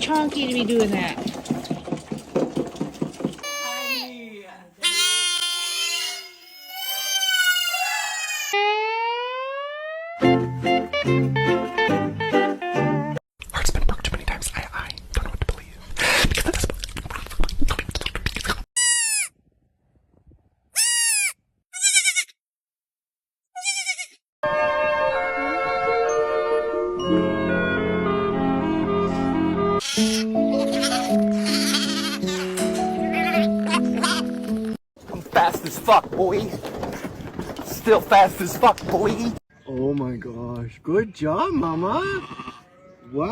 chunky to be doing that. Heart's been broke too many times. I don't know what to believe. Because at this point, I'm fast as fuck, boy. Still fast as fuck, boy. Oh my gosh. Good job, Mama. Wow.